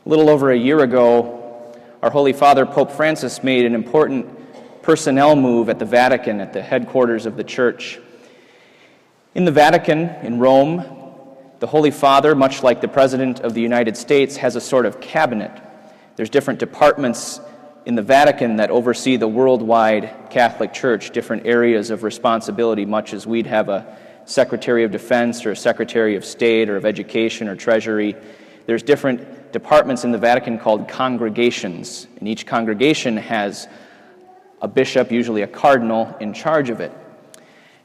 A little over a year ago, our Holy Father, Pope Francis, made an important personnel move at the Vatican, at the headquarters of the Church. In the Vatican, in Rome, the Holy Father, much like the President of the United States, has a sort of cabinet. There's different departments in the Vatican that oversee the worldwide Catholic Church, different areas of responsibility, much as we'd have a Secretary of Defense or a Secretary of State or of Education or Treasury. There's different departments in the Vatican called congregations, and each congregation has a bishop, usually a cardinal, in charge of it.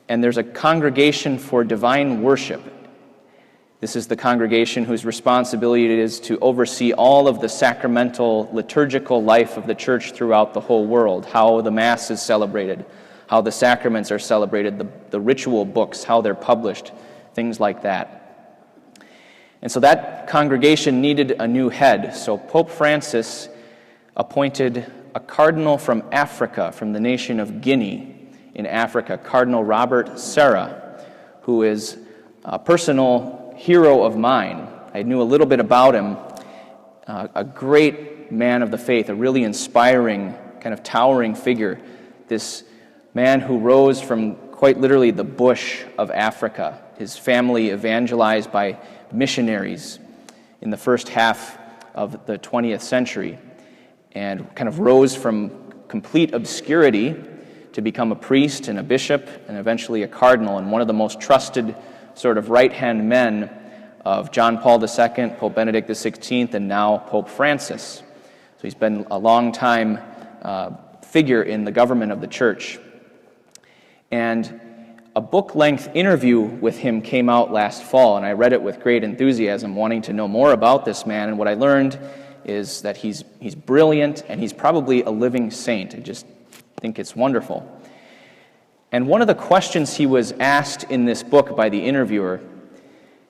And there's a congregation for divine worship. This is the congregation whose responsibility it is to oversee all of the sacramental, liturgical life of the Church throughout the whole world, how the Mass is celebrated, how the sacraments are celebrated, the ritual books, how they're published, things like that. And so that congregation needed a new head, so Pope Francis appointed a cardinal from Africa, from the nation of Guinea in Africa, Cardinal Robert Serra, who is a personal hero of mine. I knew a little bit about him, a great man of the faith, a really inspiring, kind of towering figure, this man who rose from quite literally the bush of Africa, his family evangelized by missionaries in the first half of the 20th century, and kind of rose from complete obscurity to become a priest and a bishop and eventually a cardinal, and one of the most trusted sort of right-hand men of John Paul II, Pope Benedict XVI, and now Pope Francis. So he's been a long-time figure in the government of the Church. And a book-length interview with him came out last fall, and I read it with great enthusiasm, wanting to know more about this man. And what I learned is that he's brilliant, and he's probably a living saint. I just think it's wonderful. And one of the questions he was asked in this book by the interviewer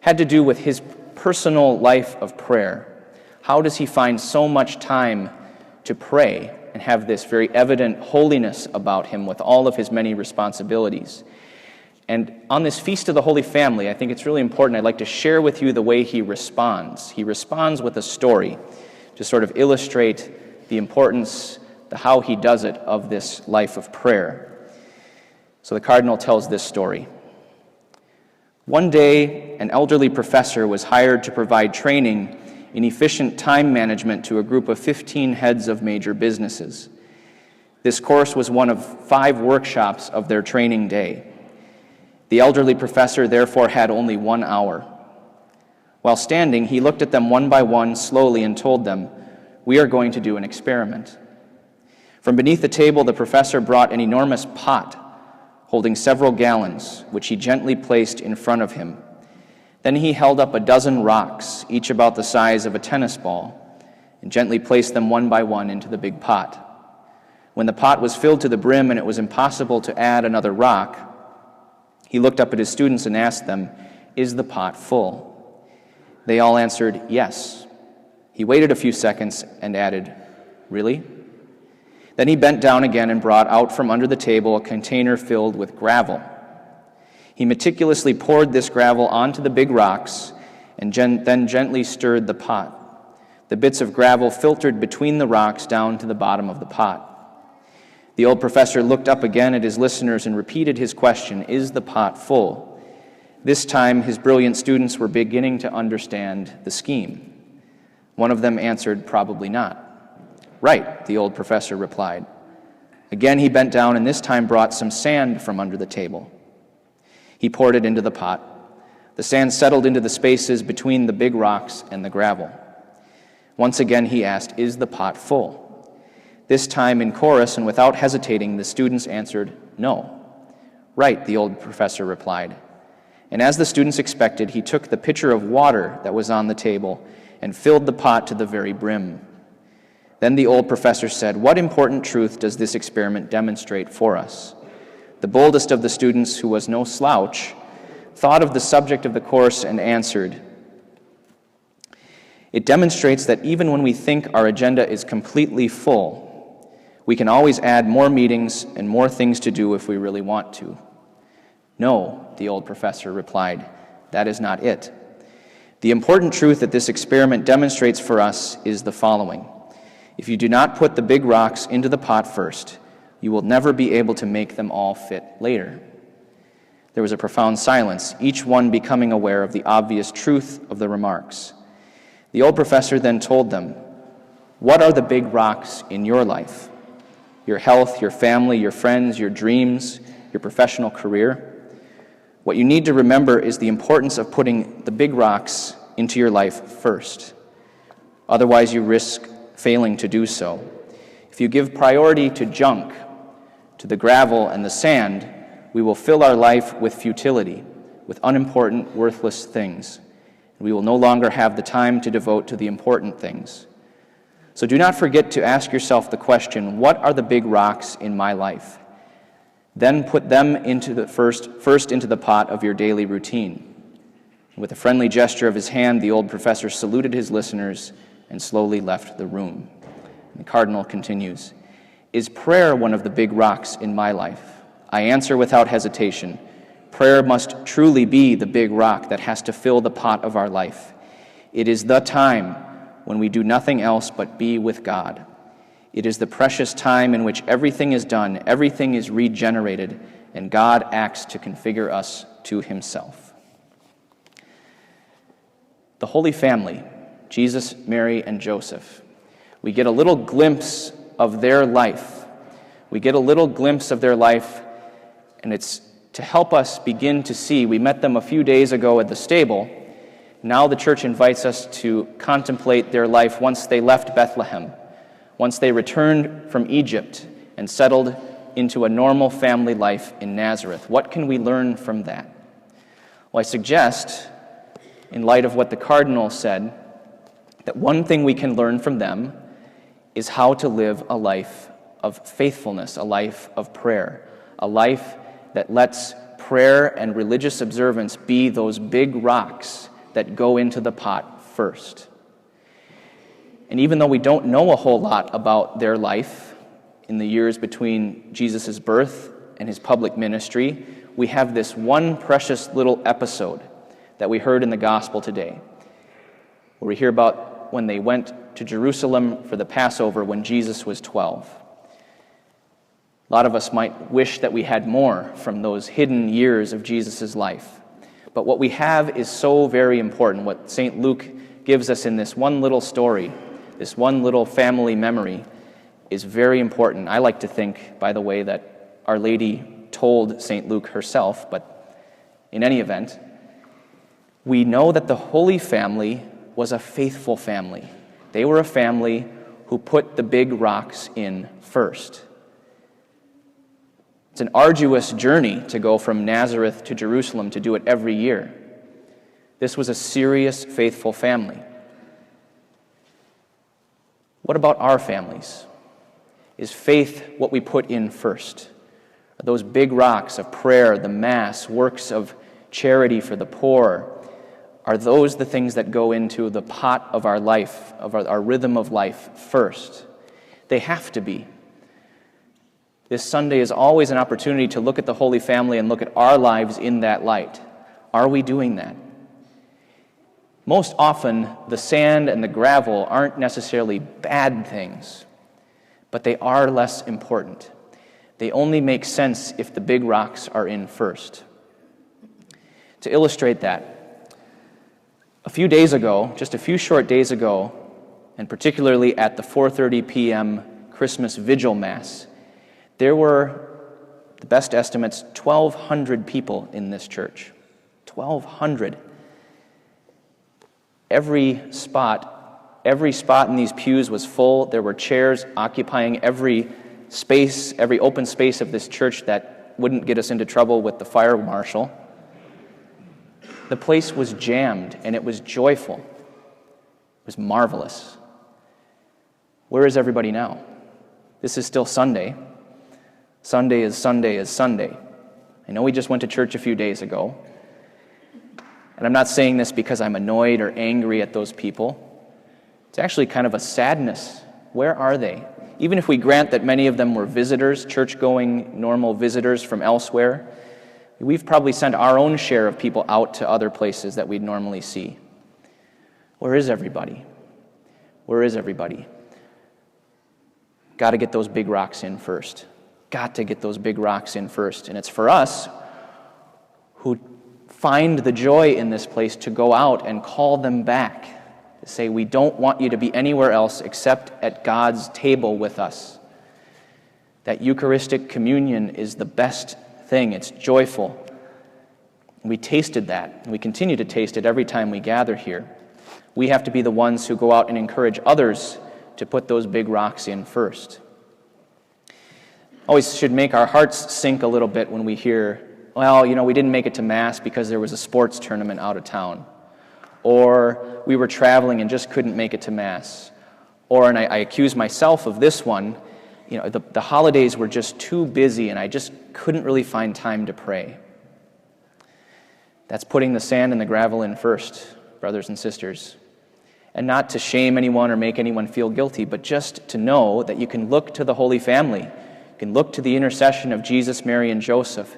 had to do with his personal life of prayer. How does he find so much time to pray and have this very evident holiness about him with all of his many responsibilities? And on this Feast of the Holy Family, I think it's really important. I'd like to share with you the way he responds. He responds with a story to sort of illustrate the importance, the how he does it, of this life of prayer. So the cardinal tells this story. One day, an elderly professor was hired to provide training in efficient time management to a group of 15 heads of major businesses. This course was one of 5 workshops of their training day. The elderly professor therefore had only 1 hour. While standing, he looked at them one by one slowly and told them, "We are going to do an experiment." From beneath the table, the professor brought an enormous pot holding several gallons, which he gently placed in front of him. Then he held up a dozen rocks, each about the size of a tennis ball, and gently placed them one by one into the big pot. When the pot was filled to the brim and it was impossible to add another rock, he looked up at his students and asked them, "Is the pot full?" They all answered, "Yes." He waited a few seconds and added, "Really?" Then he bent down again and brought out from under the table a container filled with gravel. He meticulously poured this gravel onto the big rocks and then gently stirred the pot. The bits of gravel filtered between the rocks down to the bottom of the pot. The old professor looked up again at his listeners and repeated his question, "Is the pot full?" This time, his brilliant students were beginning to understand the scheme. One of them answered, "Probably not." "Right," the old professor replied. Again he bent down and this time brought some sand from under the table. He poured it into the pot. The sand settled into the spaces between the big rocks and the gravel. Once again he asked, "Is the pot full?" This time in chorus and without hesitating, the students answered, "No." "Right," the old professor replied. And as the students expected, he took the pitcher of water that was on the table and filled the pot to the very brim. Then the old professor said, "What important truth does this experiment demonstrate for us?" The boldest of the students, who was no slouch, thought of the subject of the course and answered, "It demonstrates that even when we think our agenda is completely full, we can always add more meetings and more things to do if we really want to." "No," the old professor replied, "that is not it. The important truth that this experiment demonstrates for us is the following. If you do not put the big rocks into the pot first, you will never be able to make them all fit later. There was a profound silence, each one becoming aware of the obvious truth of the remarks. The old professor then told them, "What are the big rocks in your life? Your health, your family, your friends, your dreams, your professional career? What you need to remember is the importance of putting the big rocks into your life first. Otherwise, you risk failing to do so. If you give priority to junk, to the gravel and the sand, we will fill our life with futility, with unimportant, worthless things. We will no longer have the time to devote to the important things. So do not forget to ask yourself the question, what are the big rocks in my life? Then put them into the first into the pot of your daily routine." With a friendly gesture of his hand, the old professor saluted his listeners and slowly left the room. And the cardinal continues, "Is prayer one of the big rocks in my life? I answer without hesitation. Prayer must truly be the big rock that has to fill the pot of our life. It is the time when we do nothing else but be with God. It is the precious time in which everything is done, everything is regenerated, and God acts to configure us to himself." The Holy Family, Jesus, Mary, and Joseph. We get a little glimpse of their life. We get a little glimpse of their life, and it's to help us begin to see. We met them a few days ago at the stable. Now the church invites us to contemplate their life once they left Bethlehem, once they returned from Egypt and settled into a normal family life in Nazareth. What can we learn from that? Well, I suggest, in light of what the cardinal said, that one thing we can learn from them is how to live a life of faithfulness, a life of prayer, a life that lets prayer and religious observance be those big rocks that go into the pot first. And even though we don't know a whole lot about their life in the years between Jesus' birth and his public ministry, we have this one precious little episode that we heard in the gospel today, where we hear about when they went to Jerusalem for the Passover when Jesus was 12. A lot of us might wish that we had more from those hidden years of Jesus' life. But what we have is so very important. What St. Luke gives us in this one little story, this one little family memory, is very important. I like to think, by the way, that Our Lady told St. Luke herself, but in any event, we know that the Holy Family was a faithful family. They were a family who put the big rocks in first. It's an arduous journey to go from Nazareth to Jerusalem, to do it every year. This was a serious, faithful family. What about our families? Is faith what we put in first? Are those big rocks of prayer, the Mass, works of charity for the poor, are those the things that go into the pot of our life, of our rhythm of life first? They have to be. This Sunday is always an opportunity to look at the Holy Family and look at our lives in that light. Are we doing that? Most often, the sand and the gravel aren't necessarily bad things, but they are less important. They only make sense if the big rocks are in first. To illustrate that, a few days ago, just a few short days ago, and particularly at the 4:30 p.m. Christmas Vigil Mass, there were, the best estimates, 1,200 people in this church. 1,200. Every spot in these pews was full. There were chairs occupying every space, every open space of this church that wouldn't get us into trouble with the fire marshal. The place was jammed, and it was joyful. It was marvelous. Where is everybody now? This is still Sunday. Sunday is Sunday is Sunday. I know we just went to church a few days ago, and I'm not saying this because I'm annoyed or angry at those people. It's actually kind of a sadness. Where are they? Even if we grant that many of them were visitors, church-going, normal visitors from elsewhere, we've probably sent our own share of people out to other places that we'd normally see. Where is everybody? Where is everybody? Got to get those big rocks in first. Got to get those big rocks in first. And it's for us who find the joy in this place to go out and call them back. To say, we don't want you to be anywhere else except at God's table with us. That Eucharistic communion is the best thing. It's joyful. We tasted that. And we continue to taste it every time we gather here. We have to be the ones who go out and encourage others to put those big rocks in first. Always should make our hearts sink a little bit when we hear, well, we didn't make it to Mass because there was a sports tournament out of town. Or we were traveling and just couldn't make it to Mass. Or, and I accuse myself of this one, the holidays were just too busy and I just couldn't really find time to pray. That's putting the sand and the gravel in first, brothers and sisters. And not to shame anyone or make anyone feel guilty, but just to know that you can look to the Holy Family. You can look to the intercession of Jesus, Mary, and Joseph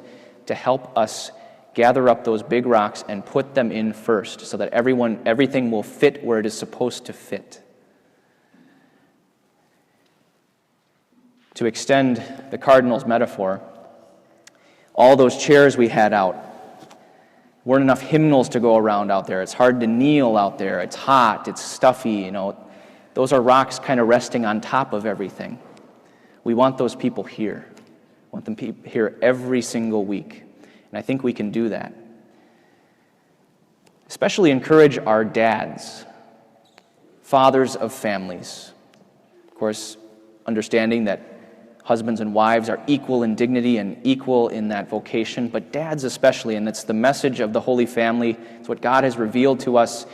to help us gather up those big rocks and put them in first so that everything will fit where it is supposed to fit. To extend the Cardinal's metaphor, all those chairs we had out, weren't enough hymnals to go around out there. It's hard to kneel out there. It's hot. It's stuffy. Those are rocks kind of resting on top of everything. We want those people here. We want them here every single week. And I think we can do that. Especially encourage our dads, fathers of families. Of course, understanding that husbands and wives are equal in dignity and equal in that vocation, but dads especially, and it's the message of the Holy Family. It's what God has revealed to us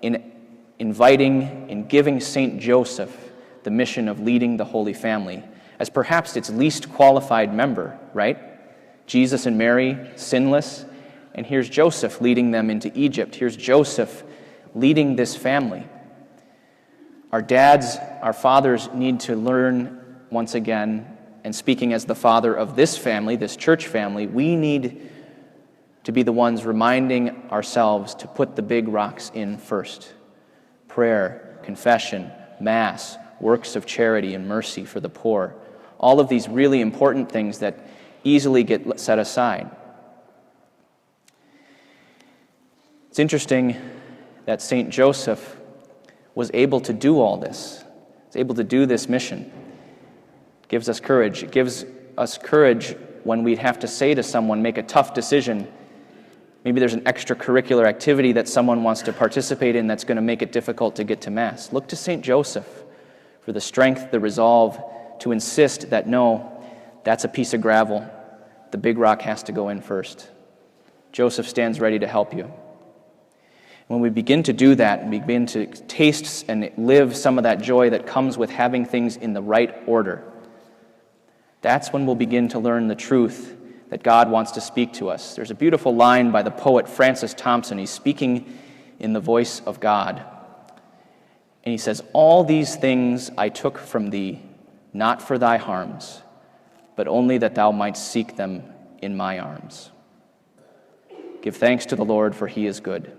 in inviting, in giving St. Joseph the mission of leading the Holy Family as perhaps its least qualified member, right? Jesus and Mary, sinless, and here's Joseph leading them into Egypt. Here's Joseph leading this family. Our dads, our fathers need to learn once again, and speaking as the father of this family, this church family, we need to be the ones reminding ourselves to put the big rocks in first. Prayer, confession, Mass, works of charity and mercy for the poor. All of these really important things that easily get set aside. It's interesting that St. Joseph was able to do all this. Was able to do this mission. Gives us courage. It gives us courage when we have to say to someone, make a tough decision. Maybe there's an extracurricular activity that someone wants to participate in that's going to make it difficult to get to Mass. Look to St. Joseph for the strength, the resolve to insist that no, that's a piece of gravel. The big rock has to go in first. Joseph stands ready to help you. When we begin to do that and begin to taste and live some of that joy that comes with having things in the right order, that's when we'll begin to learn the truth that God wants to speak to us. There's a beautiful line by the poet Francis Thompson. He's speaking in the voice of God. And he says, "All these things I took from thee, not for thy harms, but only that thou mightst seek them in my arms." Give thanks to the Lord, for he is good.